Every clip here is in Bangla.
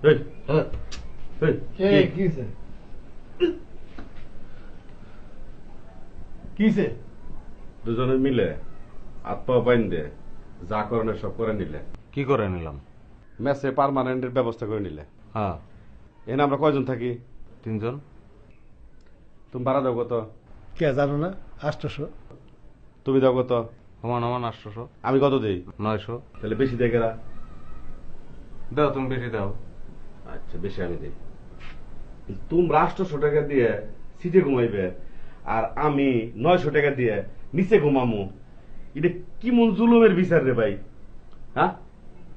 এই এই কিছে দুজনে মিলে আত্মা বাইন দে যা করণের সব করে নিলে। কি করে নিলাম? মেসে পার্মানেন্টের ব্যবস্থা করে নিলে। হ্যাঁ, এখানে আমরা কয়জন থাকি? 3 জন। তুমি ভাড়া দাও কত? কে জানো না? 800। তুমি দাও কত? সমান সমান 800। আমি কত দেই? 900। তাহলে বেশি দেয় কেরা? দাও, তুমি বেশি দাও। আচ্ছা, বেশি আমি দেই। তোমরা 800 টাকা দিয়ে সিটে ঘুমাইবে আর আমি 900 টাকা দিয়ে নিচে ঘুমামু। এটা কি মন জুলুমের বিচার রে ভাই? হ্যাঁ,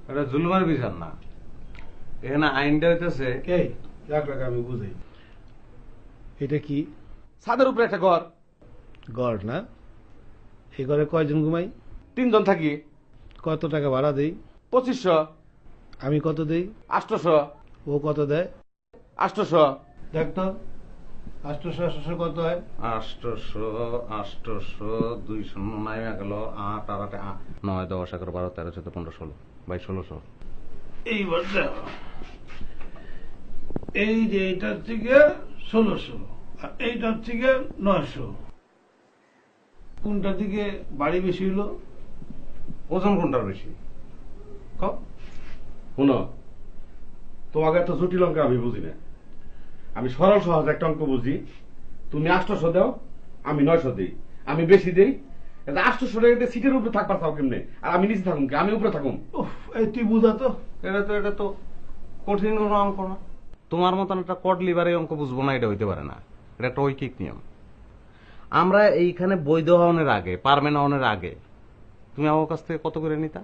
এটা জুলুমের বিচার না, এখানে আইনটা হইতেছে। কে রাখ আমি বুঝাই। এটা কি ছাদের উপরে একটা ঘর, গড় না? এই ঘরে কয়জন ঘুমাই? 3 জন থাকি। কত টাকা ভাড়া দেই? 2500। আমি কত দেই? 800। ও কত দেয়? 800। দেখ তো 800 কত হয়? 800 200 নাইমা গেল 8 আর 8 9 10 11 12 13 14 15 16 22 1600। এইবার দেখো, এই যে এইটার থেকে 1600 আর এইটার থেকে 900, কোনটা থেকে বাড়ি বেশি হলো? ওজন কোনটার বেশি? শুনো, তোমাকে একটা জটিল অঙ্ক আমি বুঝি না। আমি সরল সহজ একটা অঙ্ক বুঝি। তুমি 800 দাও, আমি 900 দিই। আমি বেশি দেই। 800 টাকা দিয়ে সিটের উপরে থাকবা চাও কেমনে? আর আমি নিচে থাকুম কি? আমি উপরে থাকুম? এই তুই বুঝা তো। এটা তো কঠিন কোনো অঙ্ক না। তোমার মতন একটা কড লিভারে অঙ্ক বুঝবো না, এটা হইতে পারে না। এটা একটা ঐকিক নিয়ম। আমরা এইখানে বৈধ হওয়ার আগে, পারমেন্ট হওয়ার আগে তুমি আমার কাছ থেকে কত করে নিতা?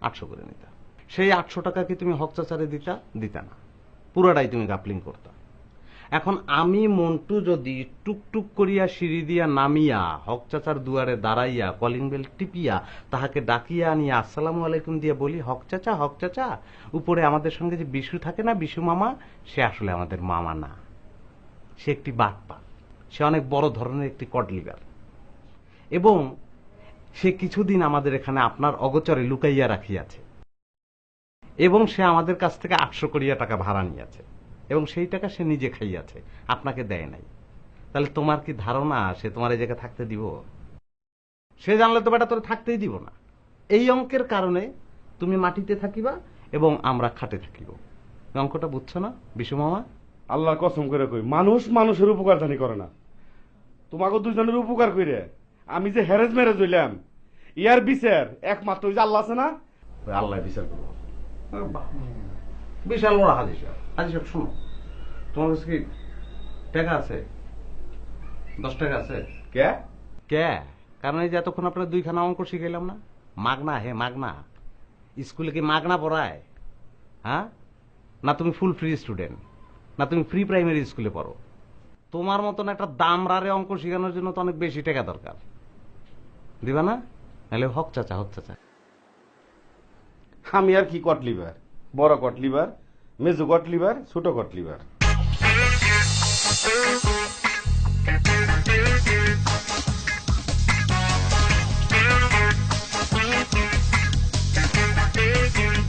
800 করে নিতা। সেই 800 টাকা কি তুমি হক চাচারে দিতা না? পুরাটাই তুমি গাপলিং করতা। এখন আমি মন্টু যদি টুকটুক করিয়া সিঁড়ি দিয়া নামিয়া হক চাচার দুয়ারে দাঁড়াইয়া কলিং বেল টিপিয়া তাহাকে ডাকিয়া আনিয়া আসসালামু আলাইকুম দিয়া বলি, হক চাচা, উপরে আমাদের সঙ্গে যে বিশু থাকে না, বিশু মামা, সে আসলে আমাদের মামা না, সে একটি বাটপা, সে অনেক বড় ধরনের একটি কডলিভার, এবং সে কিছুদিন আমাদের এখানে আপনার অগোচরে লুকাইয়া রাখিয়াছে, এবং সে আমাদের কাছ থেকে 800 করিয়া টাকা ভাড়া নিয়েছে, এবং সেই টাকা সে নিজে খাইয়াছে, আপনাকে দেয় নাই। তাহলে তোমার কি ধারণা সে তোমার এই জায়গায় থাকতে দিব? সে জানলে তো বেটা তোরে থাকতেই দিব না। এই অঙ্কের কারণে তুমি মাটিতে থাকিবা এবং আমরা খাটে থাকিব। অঙ্কটা বুঝছো না বিশু মামা? আল্লাহর কসম করে কই, মানুষ মানুষের উপকার জানি করে না। তোমাকে দুজনের উপকার কইরে আমি যে হ্যারেজ ম্যারেজ হইলাম, ইয়ার বিচার একমাত্র ওই যে আল্লাহ আছে না, ওই আল্লাহ বিচার করবো। বিশাল বড় হাজি সাহেব, শোনো, তোমার কাছে কি টাকা আছে? 10 টাকা আছে? কে? কারণ এই যে এতক্ষণ আপনার 2খানা অঙ্ক শিখাইলাম না, মাগনা, মাগনা। স্কুলে কি মাগনা পড়ায়? হ্যাঁ, না তুমি ফুল ফ্রি স্টুডেন্ট, না তুমি প্রি প্রাইমারি স্কুলে পড়ো? তোমার মতন একটা দামরারে অঙ্ক শেখানোর জন্য তো অনেক বেশি টাকা দরকার। দিবা না? নাহলে হক চাচা। আমি আর কি কটলিভার? বড় কটলিভার, মেজু কটলিভার, ছোট কটলিভার।